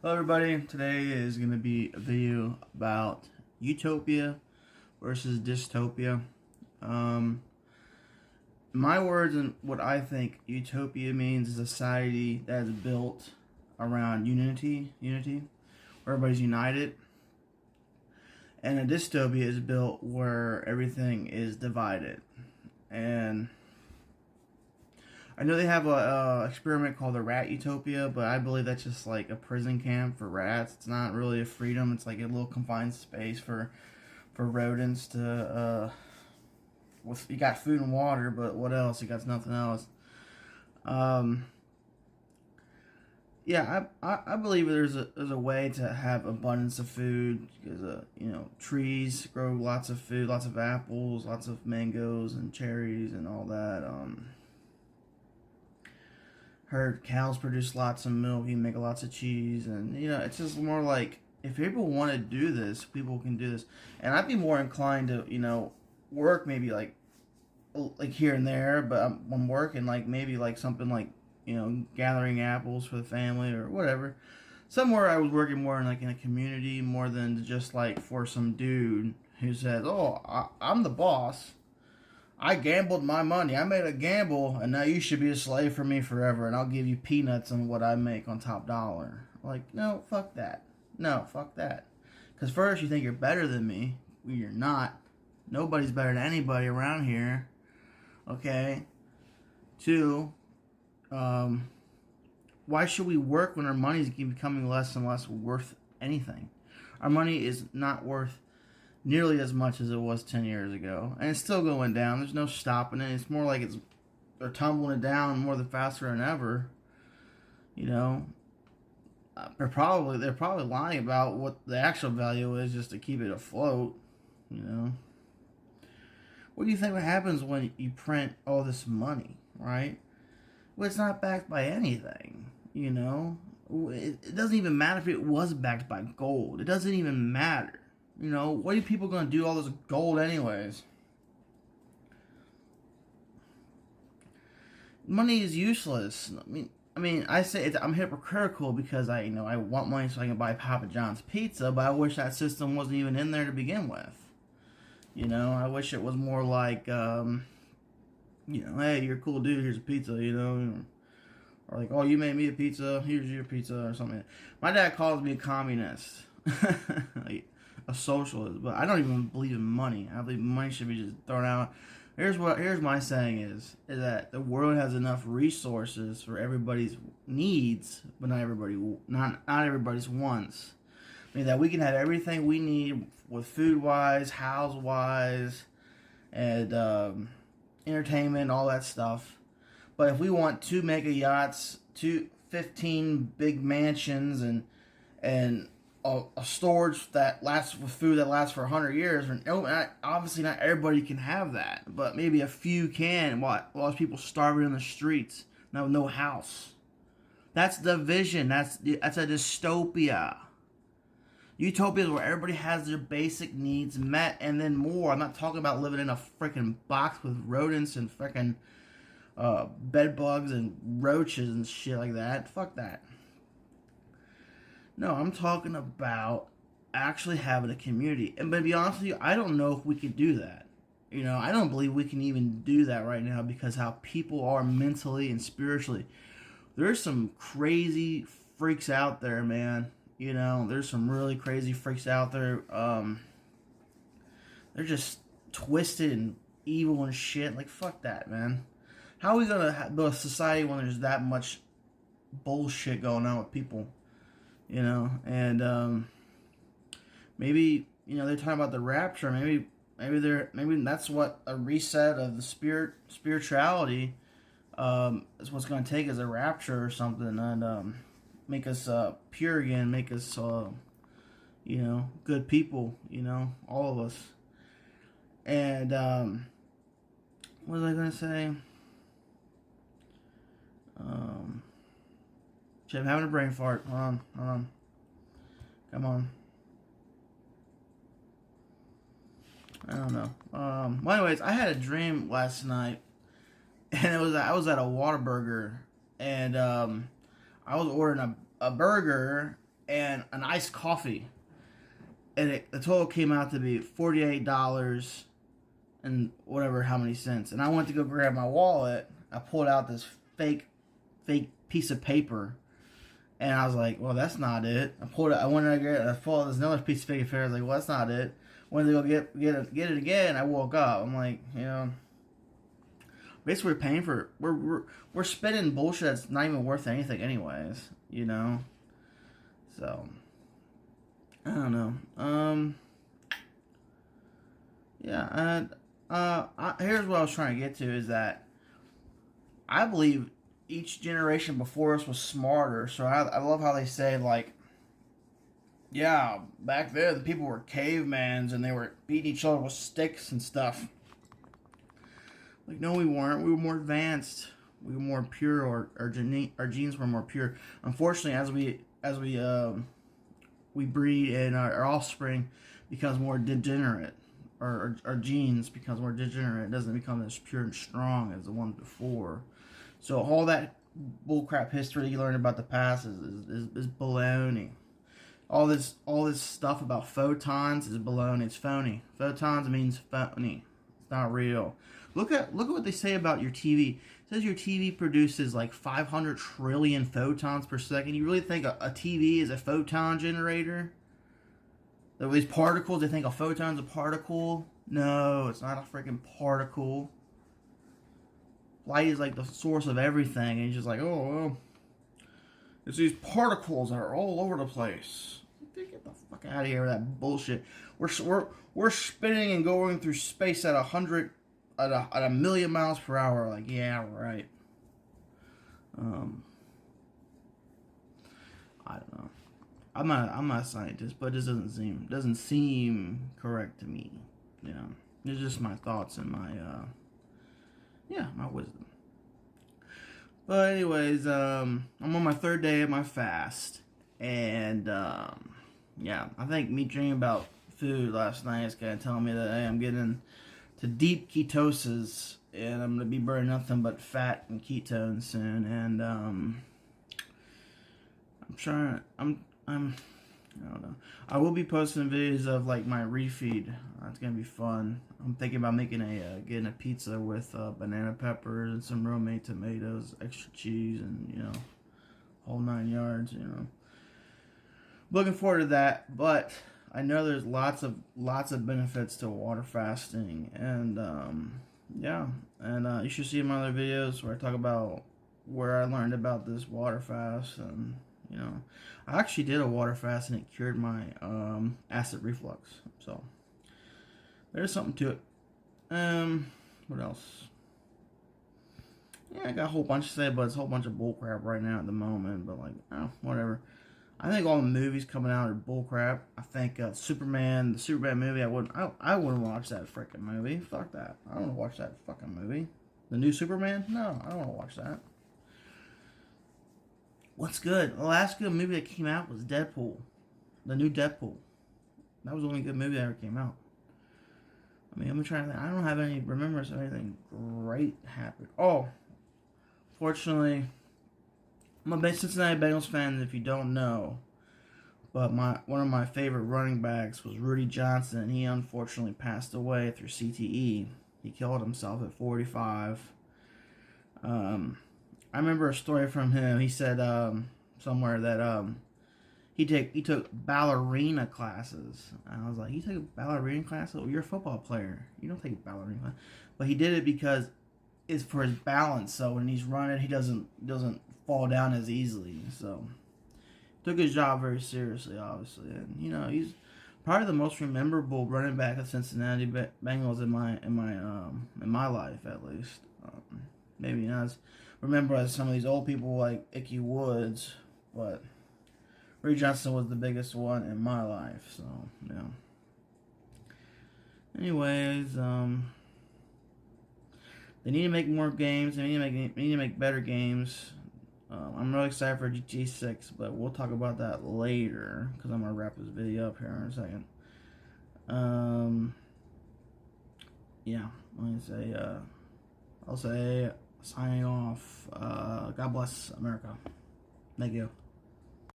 Hello everybody, today is going to be a video about Utopia versus Dystopia. Um, my words and what I think Utopia means is a society that is built around unity, where everybody's united. And a dystopia is built where everything is divided. And I know they have a experiment called the Rat Utopia, but I believe that's just like a prison camp for rats. It's not really a freedom. It's like a little confined space for rodents to. You got food and water, but what else? You got nothing else. Um, yeah, I believe there's a way to have abundance of food because trees grow lots of food, lots of apples, lots of mangoes and cherries and all that. Heard cows produce lots of milk, you make lots of cheese, and it's just more like if people want to do this, people can do this. And I'd be more inclined to work maybe like here and there, but I'm working like maybe like something like gathering apples for the family or whatever. Somewhere I was working more in a community more than just like for some dude who says, "Oh, I'm the boss. I gambled my money. I made a gamble, and now you should be a slave for me forever, and I'll give you peanuts on what I make on top dollar." Like, no, fuck that. No, fuck that. Because first, you think you're better than me. Well, you're not. Nobody's better than anybody around here. Okay? Two, why should we work when our money is becoming less and less worth anything? Our money is not worth nearly as much as it was 10 years ago, and it's still going down. There's no stopping it. It's more like they're tumbling it down more than faster than ever. They're probably lying about what the actual value is just to keep it afloat. What do you think happens when you print all this money, right? Well, it's not backed by anything. It doesn't even matter if it was backed by gold. It doesn't even matter. What are people going to do all this gold anyways? Money is useless. I say I'm hypocritical because I want money so I can buy Papa John's pizza, but I wish that system wasn't even in there to begin with. I wish it was more like, hey, you're a cool dude, here's a pizza, or like, oh, you made me a pizza, here's your pizza, or something. My dad calls me a communist. Like, a socialist, but I don't even believe in money. I believe money should be just thrown out. Here's my saying is that the world has enough resources for everybody's needs, but not everybody's wants. That we can have everything we need with food wise, house wise, and entertainment, all that stuff. But if we want 2 mega yachts, 15 big mansions, and a storage that lasts with food that lasts for 100 years. Obviously, not everybody can have that, but maybe a few can. While there's people starving in the streets, no house. That's the vision. That's a dystopia. Utopia is where everybody has their basic needs met and then more. I'm not talking about living in a freaking box with rodents and freaking bed bugs and roaches and shit like that. Fuck that. No, I'm talking about actually having a community. And to be honest with you, I don't know if we could do that. I don't believe we can even do that right now because how people are mentally and spiritually. There's some crazy freaks out there, man. There's some really crazy freaks out there. They're just twisted and evil and shit. Like, fuck that, man. How are we going to build a society when there's that much bullshit going on with people? And maybe they're talking about the rapture. Maybe that's what a reset of the spirituality is what's going to take as a rapture or something, and make us pure again, make us good people, all of us. And what was I going to say? I'm having a brain fart. Hold on. Come on. I don't know. Well, anyways, I had a dream last night, and I was at a Whataburger, and I was ordering a burger, and an iced coffee, and the total came out to be $48 and whatever, how many cents. And I went to go grab my wallet. I pulled out this fake piece of paper, and I was like, well, that's not it. I pulled it. I went to get it. I pulled out this another piece of fake paper. I was like, well, that's not it. Went to go get it again. I woke up. I'm like, basically we're paying for we're spending bullshit that's not even worth anything, anyways. So I don't know. Yeah. And here's what I was trying to get to is that I believe each generation before us was smarter. So I love how they say, like, yeah, back then the people were cavemans and they were beating each other with sticks and stuff. Like, no, we weren't. We were more advanced. We were more pure. Our genes were more pure. Unfortunately, as we breed and our offspring becomes more degenerate, or our genes becomes more degenerate. It doesn't become as pure and strong as the ones before. So all that bullcrap history you learn about the past is baloney. All this stuff about photons is baloney. It's phony. Photons means phony. It's not real. Look at what they say about your TV. It says your TV produces like 500 trillion photons per second. You really think a TV is a photon generator? These particles, they think a photon's a particle? No, it's not a freaking particle. Light is like the source of everything, and you're just like, oh, well, it's these particles that are all over the place. Get the fuck out of here with that bullshit. We're spinning and going through space at a million miles per hour. Like, yeah, right. I don't know. I'm not a scientist, but it doesn't seem correct to me. It's just my thoughts and my my wisdom. But anyways, I'm on my 3rd day of my fast, and I think me dreaming about food last night is kind of telling me that I'm getting to deep ketosis, and I'm gonna be burning nothing but fat and ketones soon. And I don't know. I will be posting videos of like my refeed. It's gonna be fun. I'm thinking about making getting a pizza with banana peppers and some romaine tomatoes, extra cheese, and whole 9 yards. Looking forward to that. But I know there's lots of benefits to water fasting, and you should see my other videos where I talk about where I learned about this water fast. And I actually did a water fast and it cured my acid reflux. So there's something to it. What else? Yeah, I got a whole bunch to say, but it's a whole bunch of bullcrap right now at the moment. But whatever. I think all the movies coming out are bullcrap. I think the Superman movie, I wouldn't watch that freaking movie. Fuck that. I don't want to watch that fucking movie. The new Superman? No, I don't want to watch that. What's good? The last good movie that came out was Deadpool. The new Deadpool. That was the only good movie that ever came out. I mean, I'm trying to think. I don't have any remembrance of anything great happened. Oh, fortunately, I'm a big Cincinnati Bengals fan, if you don't know. But one of my favorite running backs was Rudy Johnson. He unfortunately passed away through CTE. He killed himself at 45. I remember a story from him. He said somewhere that he took ballerina classes. And I was like, you took ballerina classes? Well, you're a football player. You don't take ballerina classes. But he did it because it's for his balance. So when he's running, he doesn't fall down as easily. So took his job very seriously, obviously. And he's probably the most memorable running back of Cincinnati Bengals in my life, at least. Maybe not as remember as some of these old people like Icky Woods, but Ray Johnson was the biggest one in my life. So yeah. Anyways, they need to make more games. They need to make better games. I'm really excited for GTA 6, but we'll talk about that later because I'm gonna wrap this video up here in a second. Yeah, I'll say signing off. God bless America. Thank you.